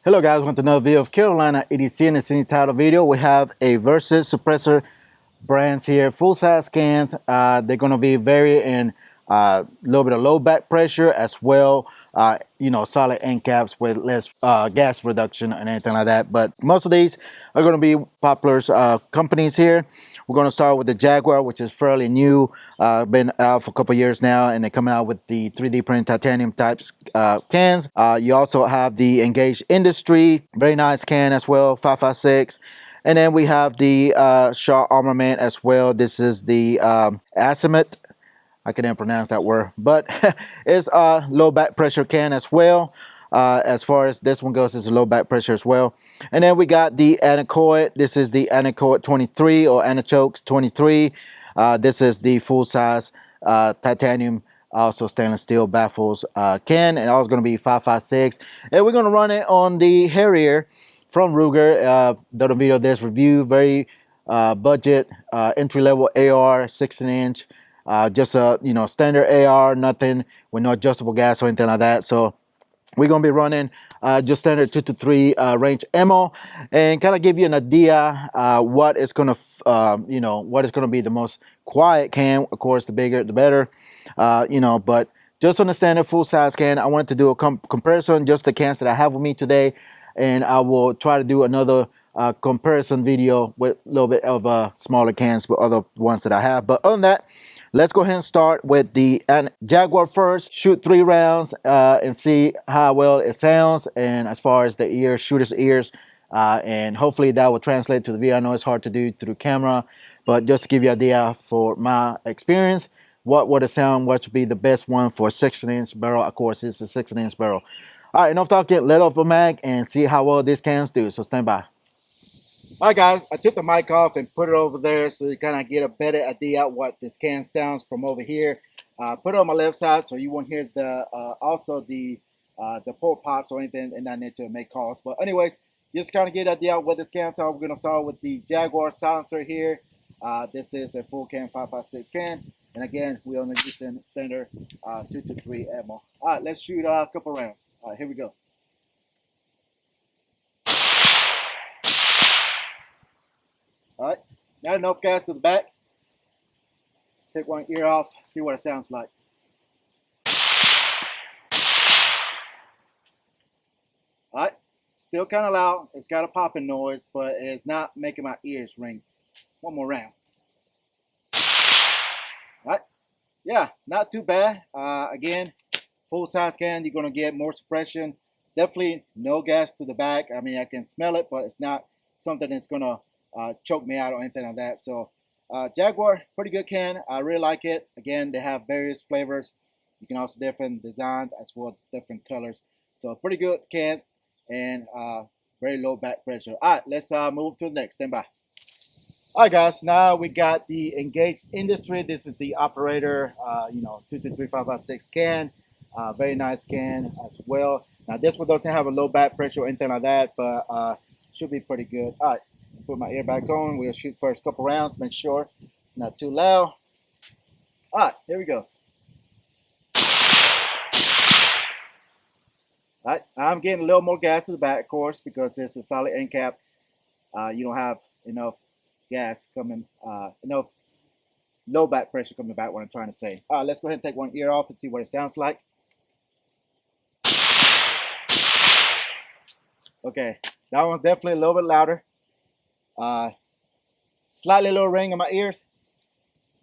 Hello guys, welcome to another video of Carolina EDC. In this title video, we have a Versus suppressor brands here, full size cans. They're going to be very in a little bit of low back pressure as well. Solid end caps with less gas reduction and anything like that. But most of these are going to be popular companies here. We're going to start with the Jaguar, which is fairly new, been out for a couple years now, and they're coming out with the 3D printed titanium types cans. You also have the Engaged Industry, very nice can as well, 556. And then we have the Armament as well. This is the Azimuth. I can't pronounce that word, but it's a low back pressure can as well. As far as this one goes, it's a low back pressure as well. And then we got the Anechoic. This is the Anechoic 23 or AnechoX 23. This is the full size titanium, also stainless steel baffles can, and it's going to be 556. And we're going to run it on the Harrier from Ruger. Done a video of this review, very budget entry-level AR, 16-inch. Just a standard AR, nothing with no adjustable gas or anything like that. So we're gonna be running just standard 2 to 3 range ammo, and kind of give you an idea what is gonna what is gonna be the most quiet can. Of course, the bigger the better, but just on the standard full size can, I wanted to do a comparison, just the cans that I have with me today, and I will try to do another comparison video with a little bit of smaller cans with other ones that I have. But other than that, let's go ahead and start with the Jaguar first. Shoot 3 rounds and see how well it sounds, and as far as the ears, shooter's ears, and hopefully that will translate to the video. I know it's hard to do through camera, but just to give you an idea for my experience, what would it sound, what should be the best one for a 16-inch barrel. Of course, it's a 16-inch barrel. All right, enough talking, let off the mag and see how well these cans do, so stand by. Alright guys, I took the mic off and put it over there so you kind of get a better idea what this can sounds from over here. Put it on my left side so you won't hear the port pops or anything in that nature to make calls. But anyways, just kind of get an idea what this can sounds. We're going to start with the Jaguar silencer here. This is a full can 556 can. And again, we only using standard 2 to 3 ammo. Alright, let's shoot a couple rounds. Alright, here we go. Alright, not enough gas to the back. Take one ear off, see what it sounds like. Alright, still kind of loud. It's got a popping noise, but it's not making my ears ring. One more round. Alright, yeah, not too bad. Again, full size can, you're going to get more suppression. Definitely no gas to the back. I mean, I can smell it, but it's not something that's going to choke me out or anything like that. So Jaguar, pretty good can. I really like it. Again, they have various flavors. You can also different designs as well, different colors. So pretty good can, and very low back pressure. All right, let's move to the next. Stand by. All right, guys. Now we got the Engaged Industry. This is the operator. 22355 can. Very nice can as well. Now this one doesn't have a low back pressure or anything like that, but should be pretty good. All right. Put my ear back on. We'll shoot first couple rounds. Make sure it's not too loud. All right, here we go. All right, I'm getting a little more gas to the back, of course, because it's a solid end cap. You don't have enough gas coming, enough low back pressure coming back. What I'm trying to say. All right, let's go ahead and take one ear off and see what it sounds like. Okay, that one's definitely a little bit louder. Slightly little ring in my ears,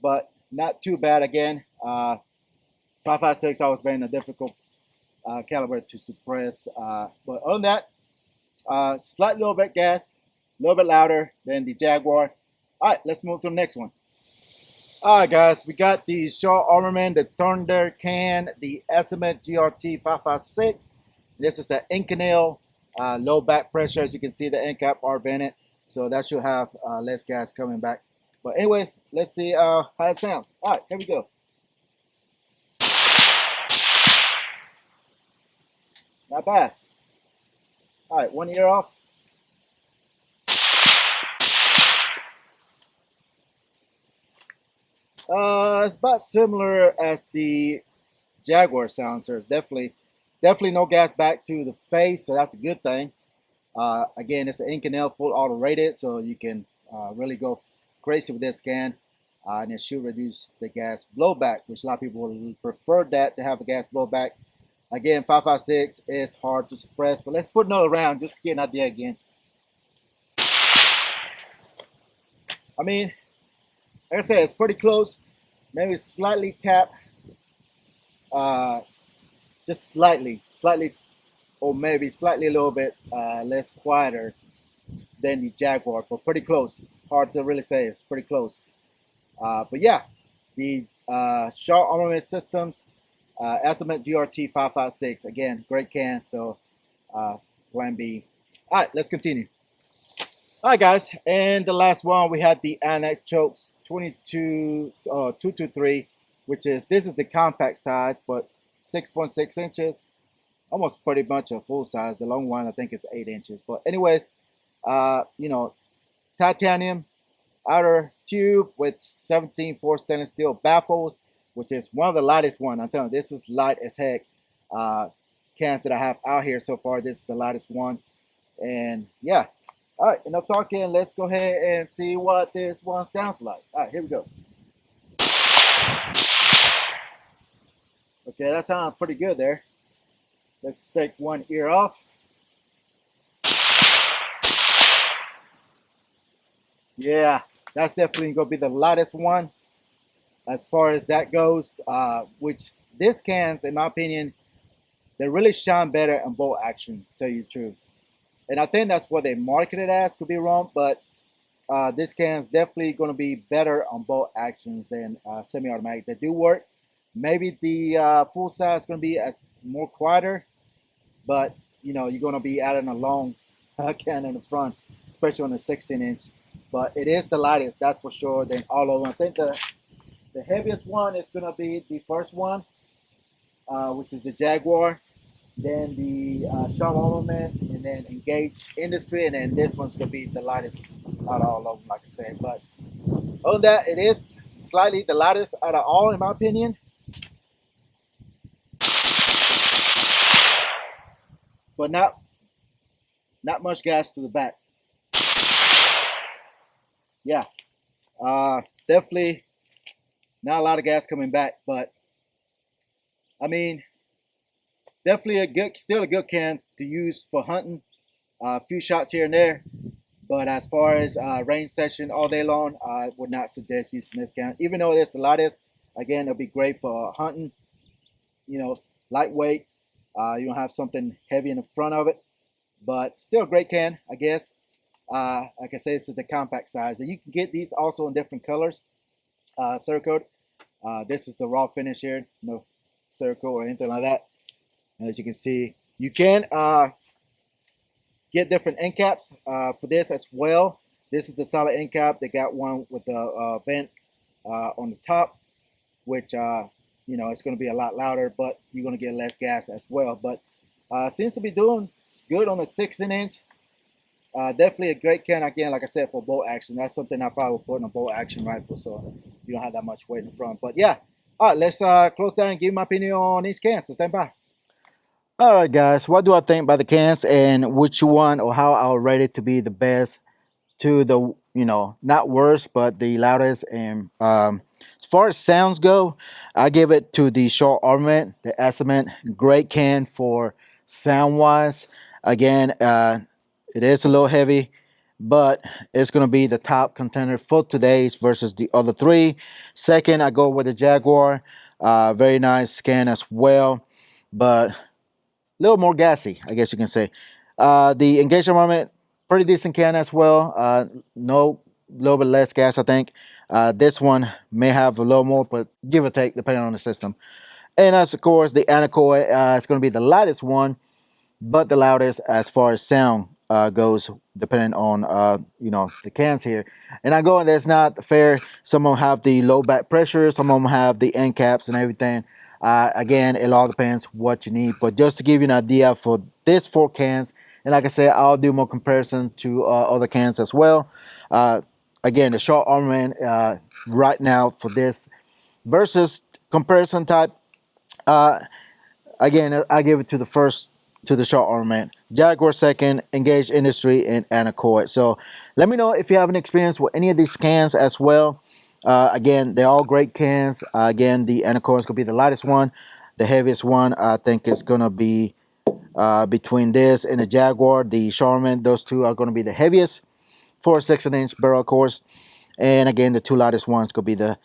but not too bad. Again, 556 always been a difficult caliber to suppress, but other than that, slightly little bit gas, a little bit louder than the Jaguar. All right, let's move to the next one. All right, guys, we got the Armament, the Thunder can, the Azimuth GRT 556. This is an Inconel, low back pressure. As you can see, the end cap are vented. So that should have less gas coming back. But anyways, let's see how it sounds. All right, here we go. Not bad. All right, one ear off. It's about similar as the Jaguar silencers. Definitely no gas back to the face, so that's a good thing. Again, it's an Inconel full auto rated, so you can really go crazy with this can, and it should reduce the gas blowback, which a lot of people would prefer that to have a gas blowback. Again, 5.56 is hard to suppress, but let's put another round just to get an idea again. I mean, like I said, it's pretty close. Maybe slightly tap, uh, just slightly, or maybe slightly a little bit less quieter than the Jaguar, but pretty close. Hard to really say. It's pretty close. But yeah, the Shaw Armament Systems Azimuth GRT 5.56. Again, great can. So plan B. All right, let's continue. All right, guys, and the last one we had the AnechoX 223, which is this is the compact size, but 6.6 inches, almost pretty much a full size. The long one I think is 8 inches. But anyways, you know, titanium outer tube with 17.4 stainless steel baffles, which is one of the lightest one. I'm telling you, this is light as heck. Cans that I have out here so far, this is the lightest one. And yeah, all right, enough talking. Let's go ahead and see what this one sounds like. All right, here we go. Okay, that sounds pretty good there. Let's take one ear off. Yeah, that's definitely going to be the lightest one as far as that goes, which this cans, in my opinion, they really shine better in bolt action, to tell you the truth. And I think that's what they market it as. Could be wrong, but this can is definitely going to be better on both actions than semi-automatic. They do work. Maybe the full size is going to be as more quieter, but you know you're going to be adding a long can in the front, especially on the 16-inch. But it is the lightest, that's for sure. Than all of them. I think the heaviest one is going to be the first one, which is the Jaguar. Then the Shaw Armament, and then Engage Industry, and then this one's gonna be the lightest out of all of them, like I said. But other than that, it is slightly the lightest out of all, in my opinion. But not much gas to the back. Yeah, definitely not a lot of gas coming back, but I mean, definitely still a good can to use for hunting. A few shots here and there, but as far as range session all day long, I would not suggest using this can. Even though it's the lightest, again, it'll be great for hunting. You know, lightweight. You don't have something heavy in the front of it, but still a great can, I guess. Like I said, it's the compact size, and you can get these also in different colors. Cerakote. This is the raw finish here, no Cerakote or anything like that. And as you can see, you can get different end caps for this as well. This is the solid end cap. They got one with the vent on the top, which you know, it's going to be a lot louder, but you're going to get less gas as well. But seems to be doing good on the 16-inch. Definitely a great can, again, like I said, for bolt action. That's something I probably would put in a bolt action rifle, so you don't have that much weight in the front. But yeah, all right, let's close out and give my opinion on these cans. So stand by. All right, guys, what do I think about the cans and which one or how I would rate it to be the best to the, you know, not worst, but the loudest? And as far as sounds go, I give it to the Shaw Armament, the Azimuth. Great can for sound wise. Again, it is a little heavy, but it's going to be the top contender for today's versus the other three. Second, I go with the Jaguar. Very nice can as well, but little more gassy, I guess you can say. The Engage Armament, pretty decent can as well. No, little bit less gas, I think. This one may have a little more, but give or take, depending on the system. And as of course, the Anechoic, it's going to be the lightest one, but the loudest as far as sound goes, depending on you know, the cans here. And I go, and that's not fair. Some of them have the low back pressure, some of them have the end caps and everything. Again, it all depends what you need, but just to give you an idea for this 4 cans, and like I said, I'll do more comparison to other cans as well. Again, the Shaw Armament right now for this versus comparison type, again, I give it to the first to the short armament. Jaguar second, Engage Industry, and Anechoic. So let me know if you have any experience with any of these cans as well. Again, they're all great cans. Again, the Anechoic is going to be the lightest one. The heaviest one, I think, is going to be between this and the Jaguar. The Charmin, those two are going to be the heaviest for a 16-inch barrel, of course. And again, the two lightest ones could be the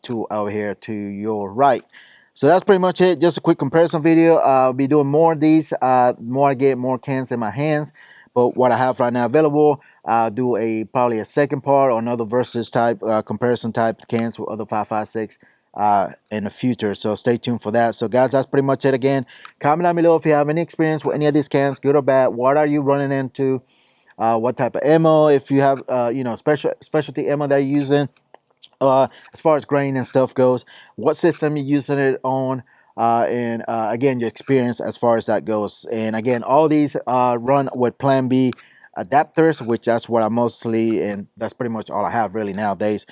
two over here to your right. So that's pretty much it. Just a quick comparison video. I'll be doing more of these. More I get, more cans in my hands. But what I have right now available, I'll do probably a second part or another versus type comparison type cans with other 5.56 in the future. So stay tuned for that. So guys, that's pretty much it. Again, comment down below if you have any experience with any of these cans, good or bad. What are you running into? What type of ammo? If you have you know, specialty ammo that you're using. As far as grain and stuff goes, what system you're using it on, and again, your experience as far as that goes. And again, all these run with Plan B adapters, which that's what I mostly, and that's pretty much all I have really nowadays.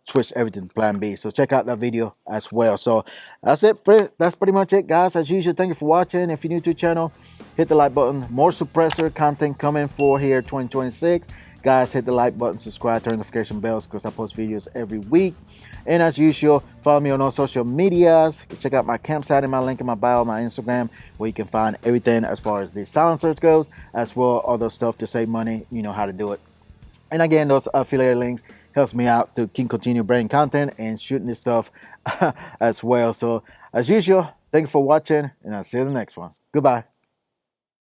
Switch everything to Plan B. So check out that video as well. So that's it. That's pretty much it, guys. As usual, thank you for watching. If you're new to the channel, hit the like button. More suppressor content coming for here 2026. Guys, hit the like button, subscribe, turn notification bells because I post videos every week. And as usual, follow me on all social medias. Check out my campsite and my link in my bio, my Instagram, where you can find everything as far as the silencers goes, as well other stuff to save money. You know how to do it. And again, those affiliate links helps me out to continue bringing content and shooting this stuff as well. So as usual, thank you for watching, and I'll see you in the next one. Goodbye.